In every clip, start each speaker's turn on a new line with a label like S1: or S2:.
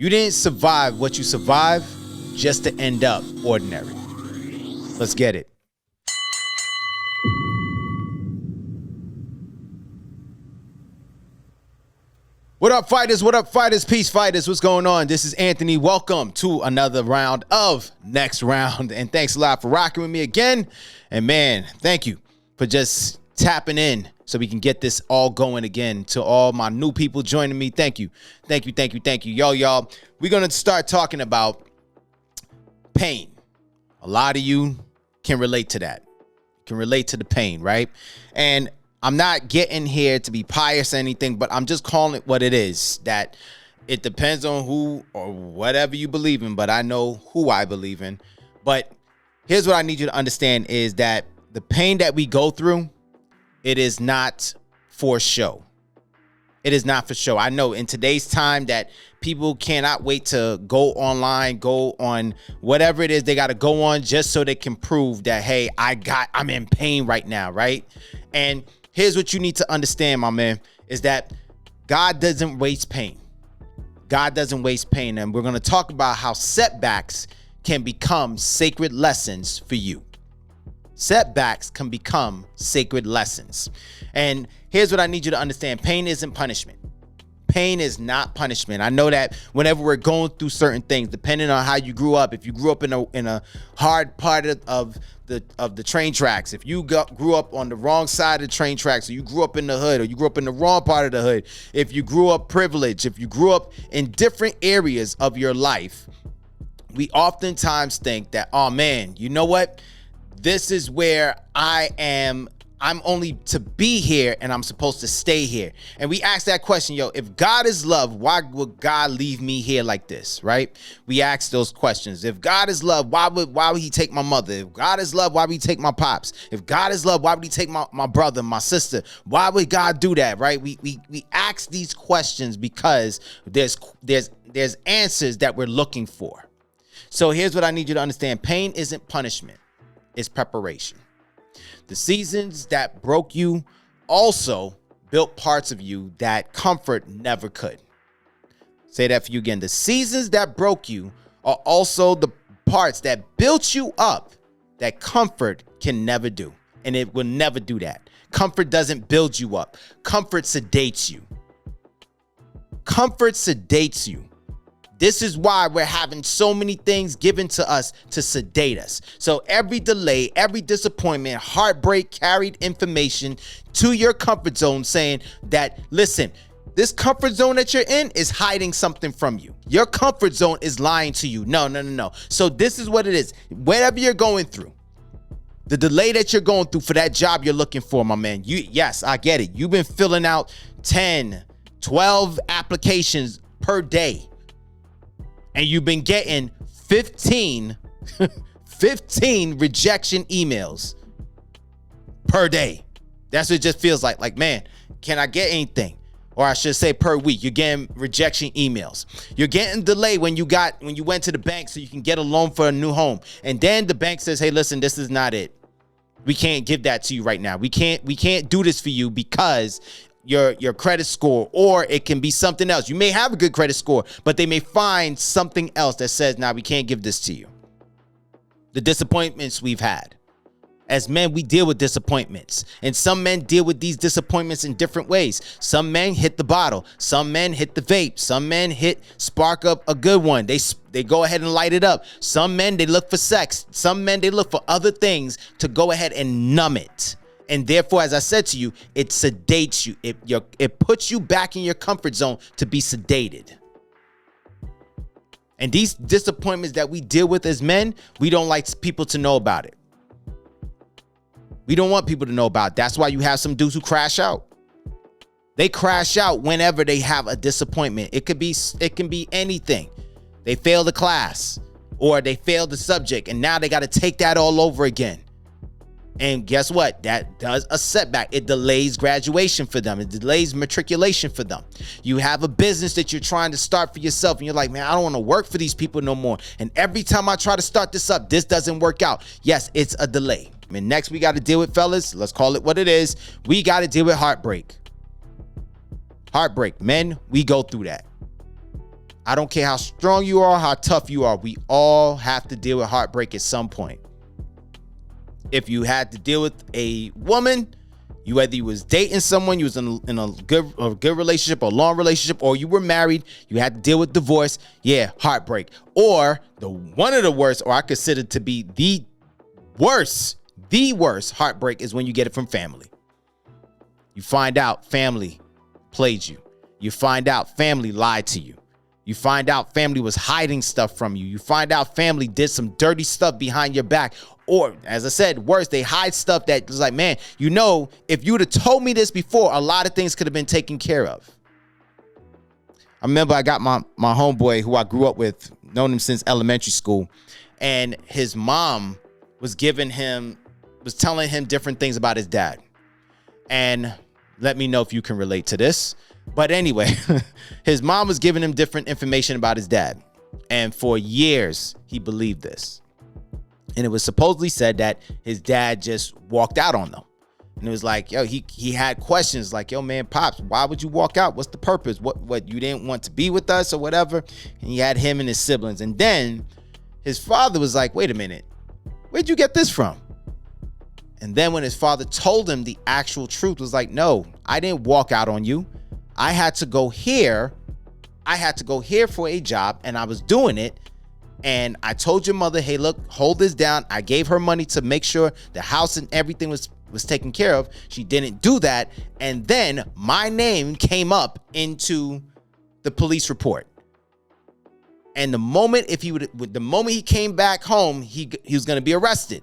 S1: You didn't survive what you survived just to end up ordinary. Let's get it. What up, fighters? What up, fighters? Peace, fighters. What's going on? This is Anthony. Welcome to another round of Next Round. And thanks a lot for rocking with me again. And man, thank you for just tapping in so we can get this all going again. To all my new people joining me, thank you. Thank you, thank you, thank you. Y'all, we're going to start talking about pain. A lot of you can relate to that. Can relate to the pain, right? And I'm not getting here to be pious or anything, but I'm just calling it what it is. That it depends on who or whatever you believe in, but I know who I believe in. But here's what I need you to understand is that the pain that we go through, it is not for show. It is not for show. I know in today's time that people cannot wait to go online, go on whatever it is they got to go on just so they can prove that, hey, I'm in pain right now, right? And here's what you need to understand, my man, is that God doesn't waste pain. God doesn't waste pain. And we're going to talk about how setbacks can become sacred lessons for you. Setbacks can become sacred lessons. And here's what I need you to understand. Pain isn't punishment. Pain is not punishment. I know that whenever we're going through certain things, depending on how you grew up, if you grew up in a hard part of the train tracks, if you grew up on the wrong side of the train tracks, or you grew up in the hood, or you grew up in the wrong part of the hood, if you grew up privileged, if you grew up in different areas of your life, we oftentimes think that, oh man, you know what? This is where I am. I'm only to be here and I'm supposed to stay here. And we ask that question, if God is love, why would God leave me here like this, right? We ask those questions. If God is love, why would he take my mother? If God is love, why would he take my pops? If God is love, why would he take my brother, my sister? Why would God do that, right? We ask these questions because there's answers that we're looking for. So here's what I need you to understand. Pain isn't punishment. It's preparation. The seasons that broke you also built parts of you that comfort never could. Say that for you again. The seasons that broke you are also the parts that built you up that comfort can never do. And it will never do that. Comfort doesn't build you up. Comfort sedates you. Comfort sedates you. This is why we're having so many things given to us to sedate us. So every delay, every disappointment, heartbreak carried information to your comfort zone saying that, listen, this comfort zone that you're in is hiding something from you. Your comfort zone is lying to you. No. So this is what it is. Whatever you're going through, the delay that you're going through for that job you're looking for, my man, yes, I get it. You've been filling out 10, 12 applications per day. And you've been getting 15 rejection emails per day. That's what it just feels like. Like, man, can I get anything? Or I should say per week. You're getting rejection emails. You're getting delay when you went to the bank so you can get a loan for a new home. And then the bank says, hey, listen, this is not it. We can't give that to you right now. We can't do this for you because your credit score, or it can be something else. You may have a good credit score, but they may find something else that says, nah, we can't give this to you. The disappointments we've had. As men, we deal with disappointments, and some men deal with these disappointments in different ways. Some men hit the bottle. Some men hit the vape. Some men spark up a good one. They go ahead and light it up. Some men, they look for sex. Some men, they look for other things to go ahead and numb it. And therefore, as I said to you, it sedates you. It puts you back in your comfort zone to be sedated. And these disappointments that we deal with as men, we don't like people to know about it. We don't want people to know about it. That's why you have some dudes who crash out. They crash out whenever they have a disappointment. It can be anything. They fail the class or they fail the subject, and now they got to take that all over again. And guess what? That does a setback. It delays graduation for them. It delays matriculation for them. You have a business that you're trying to start for yourself, and you're like, man, I don't want to work for these people no more. And every time I try to start this up, this doesn't work out. Yes, it's a delay. And next we got to deal with, fellas, let's call it what it is. We got to deal with heartbreak. Heartbreak. Men, we go through that. I don't care how strong you are, how tough you are. We all have to deal with heartbreak at some point. If you had to deal with a woman, you either was dating someone, you was in a good relationship or long relationship, or you were married, you had to deal with divorce. Yeah, heartbreak. Or one of the worst, or I consider to be the worst heartbreak is when you get it from family. You find out family played you. You find out family lied to you. You find out family was hiding stuff from you. You find out family did some dirty stuff behind your back. Or, as I said, worse, they hide stuff that was like, man, if you would have told me this before, a lot of things could have been taken care of. I remember I got my homeboy who I grew up with, known him since elementary school, and his mom was telling him different things about his dad. And let me know if you can relate to this. But anyway, his mom was giving him different information about his dad. And for years, he believed this. And it was supposedly said that his dad just walked out on them. And it was like, yo, he had questions like, yo, man, Pops, why would you walk out? What's the purpose? What you didn't want to be with us or whatever? And he had him and his siblings. And then his father was like, wait a minute, where'd you get this from? And then when his father told him the actual truth, was like, no, I didn't walk out on you. I had to go here. I had to go here for a job, and I was doing it. And I told your mother, hey, look, hold this down. I gave her money to make sure the house and everything was taken care of. She didn't do that. And then my name came up into the police report. And the moment he came back home, he was going to be arrested.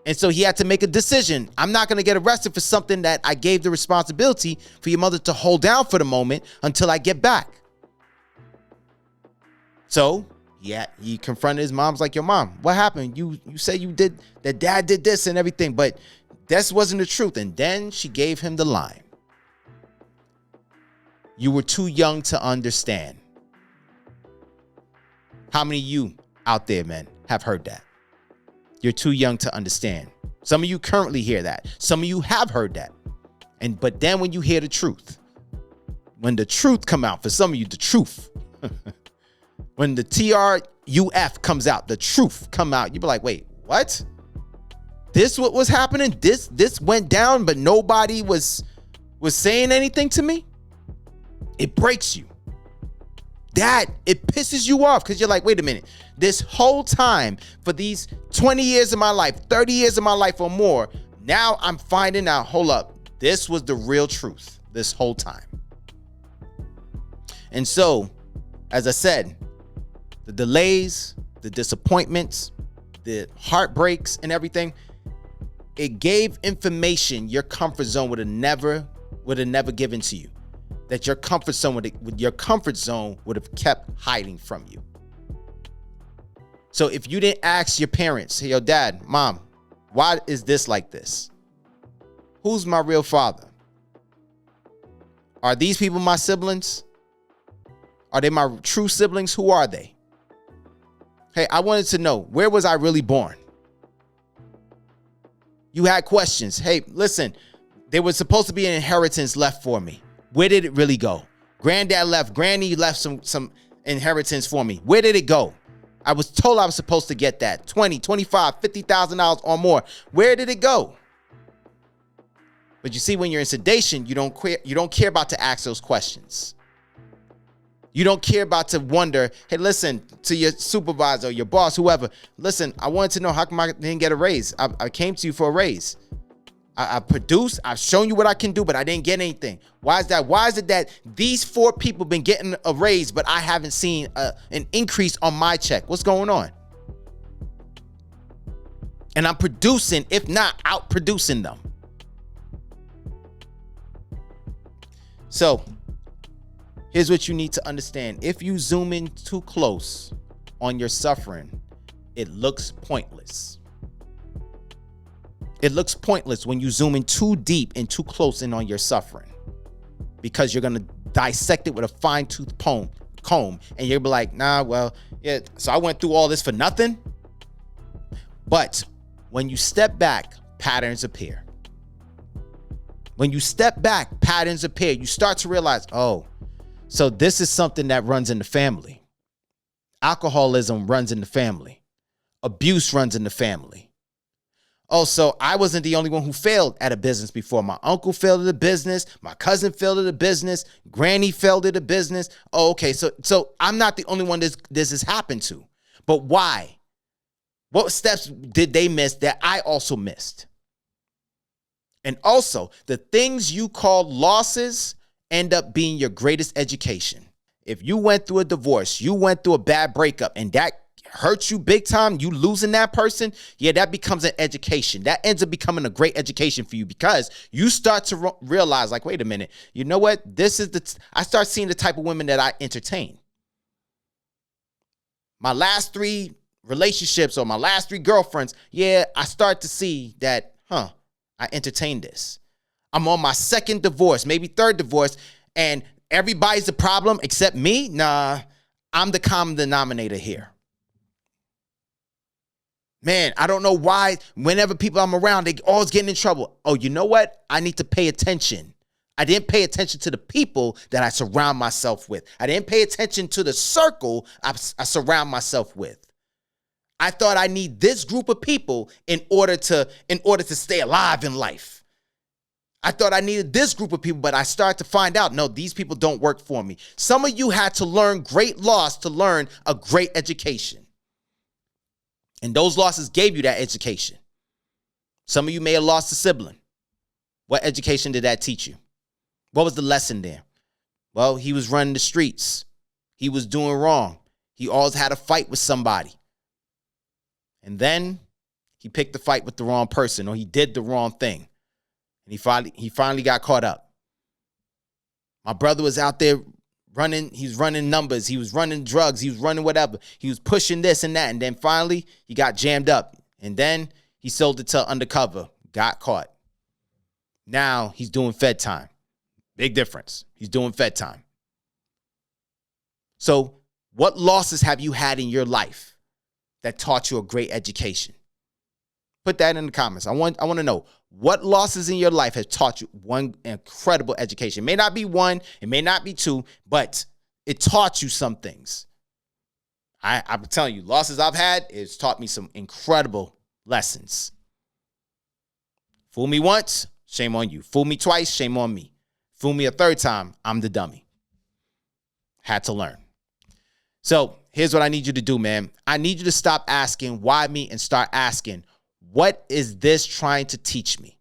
S1: And so he had to make a decision. I'm not going to get arrested for something that I gave the responsibility for your mother to hold down for the moment until I get back. So he confronted his mom. Was like, yo, mom, what happened? You said that dad did this and everything, but this wasn't the truth. And then she gave him the line. You were too young to understand. How many of you out there, man, have heard that? You're too young to understand. Some of you currently hear that. Some of you have heard that. But then when you hear the truth, when the truth come out, for some of you, the truth, when the TRUF comes out, the truth come out, you be like, wait, what? This what was happening? This went down, but nobody was saying anything to me? It breaks you. It pisses you off because you're like, wait a minute. This whole time, for these 20 years of my life, 30 years of my life or more, now I'm finding out, hold up, this was the real truth this whole time. And so, as I said, the delays, the disappointments, the heartbreaks and everything, it gave information your comfort zone would have never given to you. That your comfort zone would have kept hiding from you. So if you didn't ask your parents, hey, yo, dad, mom, why is this like this? Who's my real father? Are these people my siblings? Are they my true siblings? Who are they? Hey, I wanted to know, where was I really born? You had questions. Hey, listen, there was supposed to be an inheritance left for me. Where did it really go? Granddad left, Granny left some inheritance for me. Where did it go? I was told I was supposed to get that. $20, $25, $50,000 or more. Where did it go? But you see, when you're in sedation, you don't care about to ask those questions. You don't care about to wonder, hey, listen, to your supervisor, your boss, whoever. Listen, I wanted to know how come I didn't get a raise. I came to you for a raise. I produced, I've shown you what I can do, but I didn't get anything. Why is that? Why is it that these 4 people been getting a raise, but I haven't seen an increase on my check? What's going on? And I'm producing, if not outproducing them. So here's what you need to understand. If you zoom in too close on your suffering, it looks pointless. It looks pointless when you zoom in too deep and too close in on your suffering, because you're going to dissect it with a fine-tooth comb, and you'll be like, nah, well, yeah, so I went through all this for nothing. But when you step back, patterns appear. When you step back, patterns appear. You start to realize, oh, so this is something that runs in the family. Alcoholism runs in the family. Abuse runs in the family. Also, I wasn't the only one who failed at a business before. My uncle failed at a business. My cousin failed at a business. Granny failed at a business. Oh, okay, so I'm not the only one this has happened to. But why? What steps did they miss that I also missed? And also, the things you call losses end up being your greatest education. If you went through a divorce, you went through a bad breakup, and that hurts you big time, you losing that person, yeah, that becomes an education. That ends up becoming a great education for you because you start to realize, like, wait a minute, you know what? I start seeing the type of women that I entertain. My last 3 relationships or my last 3 girlfriends, yeah, I start to see that, I entertain this. I'm on my 2nd divorce, maybe 3rd divorce, and everybody's a problem except me. Nah, I'm the common denominator here. Man, I don't know why whenever people I'm around, they always getting in trouble. Oh, you know what? I need to pay attention. I didn't pay attention to the people that I surround myself with. I didn't pay attention to the circle I surround myself with. I thought I need this group of people in order to stay alive in life. I thought I needed this group of people, but I started to find out, no, these people don't work for me. Some of you had to learn great loss to learn a great education. And those losses gave you that education. Some of you may have lost a sibling. What education did that teach you? What was the lesson there? Well, he was running the streets. He was doing wrong. He always had a fight with somebody. And then he picked the fight with the wrong person, or he did the wrong thing. And he finally got caught up. My brother was out there running. He was running numbers. He was running drugs. He was running whatever. He was pushing this and that. And then finally, he got jammed up. And then he sold it to undercover. Got caught. Now he's doing Fed time. Big difference. He's doing Fed time. So what losses have you had in your life that taught you a great education? Put that in the comments. I want to know what losses in your life have taught you one incredible education. It may not be 1, it may not be 2, but it taught you some things. I'm telling you, losses I've had, it's taught me some incredible lessons. Fool me once, shame on you. Fool me twice, shame on me. Fool me a 3rd time, I'm the dummy. Had to learn. So here's what I need you to do, man. I need you to stop asking why me and start asking, what is this trying to teach me?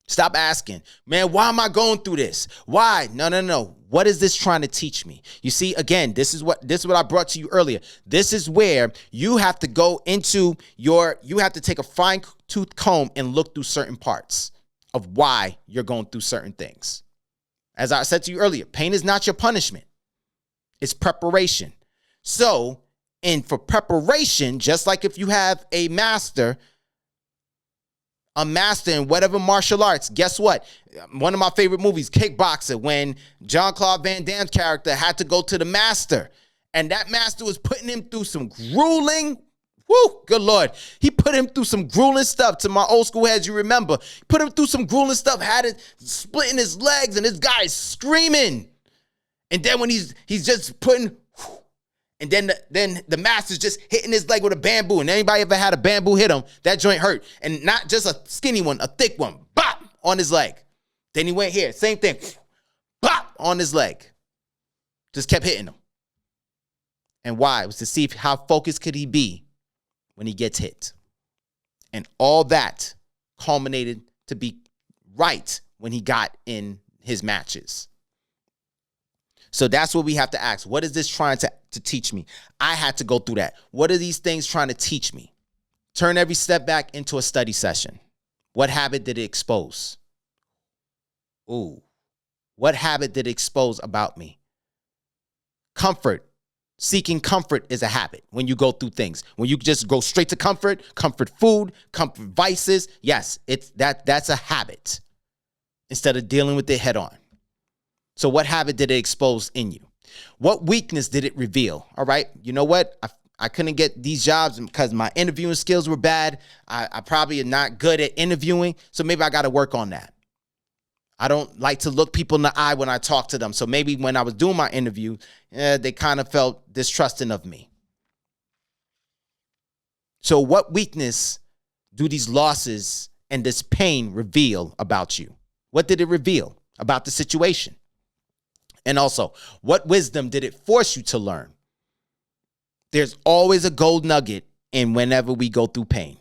S1: Stop asking, man, why am I going through this? Why? No. What is this trying to teach me? You see, again, this is what I brought to you earlier. This is where you have to go into you have to take a fine-tooth comb and look through certain parts of why you're going through certain things. As I said to you earlier, pain is not your punishment. It's preparation. So, and for preparation, just like if you have a master in whatever martial arts, guess what? One of my favorite movies, Kickboxer, when Jean-Claude Van Damme's character had to go to the master, and that master was putting him through some grueling, good Lord. He put him through some grueling stuff. To my old school heads, you remember. He put him through some grueling stuff, had it splitting his legs, and this guy is screaming. And then when he's just putting, and then the master's just hitting his leg with a bamboo. And anybody ever had a bamboo hit him, that joint hurt. And not just a skinny one, a thick one. Bop! On his leg. Then he went here. Same thing. Bop! On his leg. Just kept hitting him. And why? It was to see how focused could he be when he gets hit. And all that culminated to be right when he got in his matches. So that's what we have to ask. What is this trying to teach me? I had to go through that. What are these things trying to teach me? Turn every step back into a study session. What habit did it expose? Ooh. What habit did it expose about me? Comfort. Seeking comfort is a habit when you go through things. When you just go straight to comfort food, comfort vices, yes, that's a habit instead of dealing with it head on. So what habit did it expose in you? What weakness did it reveal? All right, you know what? I couldn't get these jobs because my interviewing skills were bad. I probably am not good at interviewing, so maybe I got to work on that. I don't like to look people in the eye when I talk to them. So maybe when I was doing my interview, they kind of felt distrusting of me. So what weakness do these losses and this pain reveal about you? What did it reveal about the situation? And also, what wisdom did it force you to learn? There's always a gold nugget in whenever we go through pain.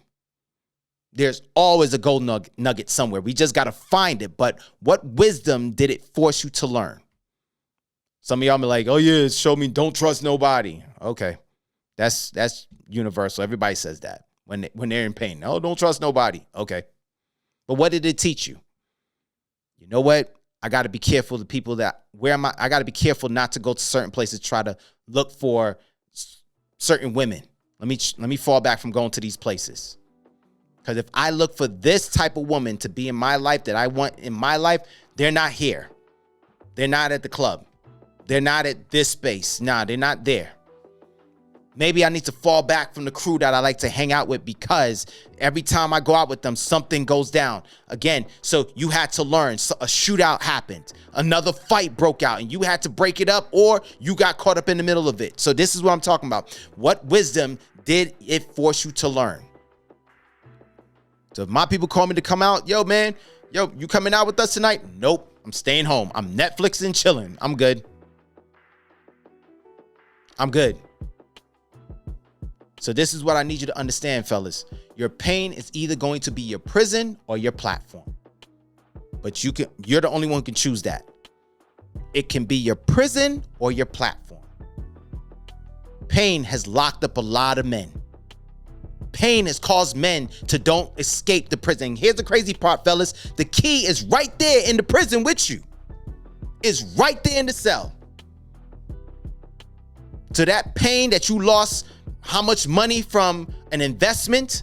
S1: There's always a gold nugget somewhere. We just got to find it. But what wisdom did it force you to learn? Some of y'all be like, oh yeah, it showed me don't trust nobody. Okay. That's universal. Everybody says that when they're in pain. Oh, don't trust nobody. Okay. But what did it teach you? You know what? I got to be careful the people that, I got to be careful not to go to certain places, try to look for certain women. Let me fall back from going to these places. Because if I look for this type of woman to be in my life that I want in my life, they're not here. They're not at the club. They're not at this space. Nah, they're not there. Maybe I need to fall back from the crew that I like to hang out with because every time I go out with them, something goes down. Again, so you had to learn. So a shootout happened. Another fight broke out and you had to break it up or you got caught up in the middle of it. So this is what I'm talking about. What wisdom did it force you to learn? So if my people call me to come out, yo, man, you coming out with us tonight? Nope, I'm staying home. I'm Netflixing and chilling. I'm good. So this is what I need you to understand, fellas. Your pain is either going to be your prison or your platform. But you're the only one who can choose that. It can be your prison or your platform. Pain has locked up a lot of men. Pain has caused men to don't escape the prison. Here's the crazy part, fellas. The key is right there in the prison with you. It's right there in the cell. So that pain that you lost, how much money from an investment,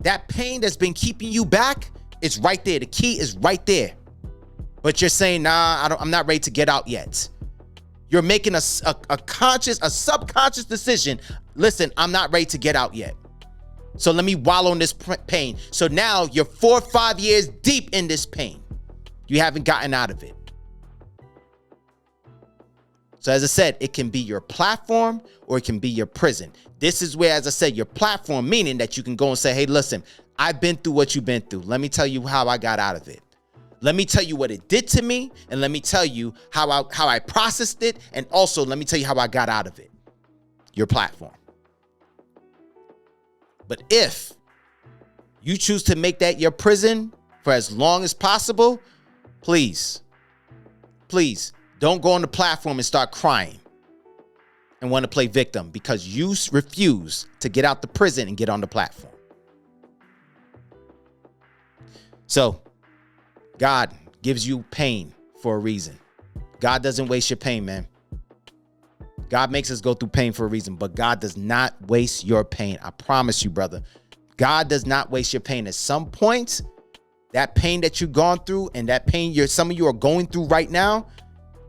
S1: that pain that's been keeping you back, it's right there. The key is right there. But you're saying, nah, I'm not ready to get out yet. You're making a subconscious decision. Listen, I'm not ready to get out yet. So let me wallow in this pain. So now you're 4 or 5 years deep in this pain. You haven't gotten out of it. So as I said, it can be your platform or it can be your prison. This is where, as I said, your platform, meaning that you can go and say, hey, listen, I've been through what you've been through. Let me tell you how I got out of it. Let me tell you what it did to me. And let me tell you how I processed it. And also let me tell you how I got out of it. Your platform. But if you choose to make that your prison for as long as possible, please don't go on the platform and start crying and want to play victim because you refuse to get out the prison and get on the platform. So God gives you pain for a reason. God doesn't waste your pain, man. God makes us go through pain for a reason, but God does not waste your pain. I promise you, brother. God does not waste your pain. At some point, that pain that you've gone through and that pain some of you are going through right now,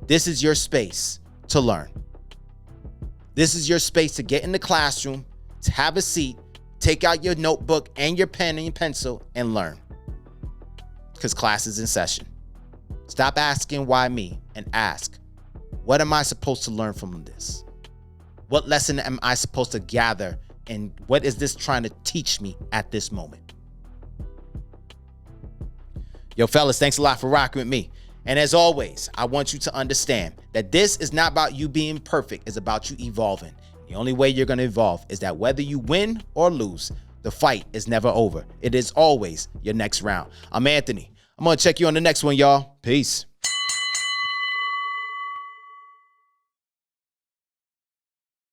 S1: this is your space to learn. This is your space to get in the classroom, to have a seat, take out your notebook and your pen and your pencil and learn. Because class is in session. Stop asking why me and ask, what am I supposed to learn from this? What lesson am I supposed to gather? And what is this trying to teach me at this moment? Yo, fellas, thanks a lot for rocking with me. And as always, I want you to understand that this is not about you being perfect. It's about you evolving. The only way you're going to evolve is that whether you win or lose, the fight is never over. It is always your next round. I'm Anthony. I'm going to check you on the next one, y'all. Peace.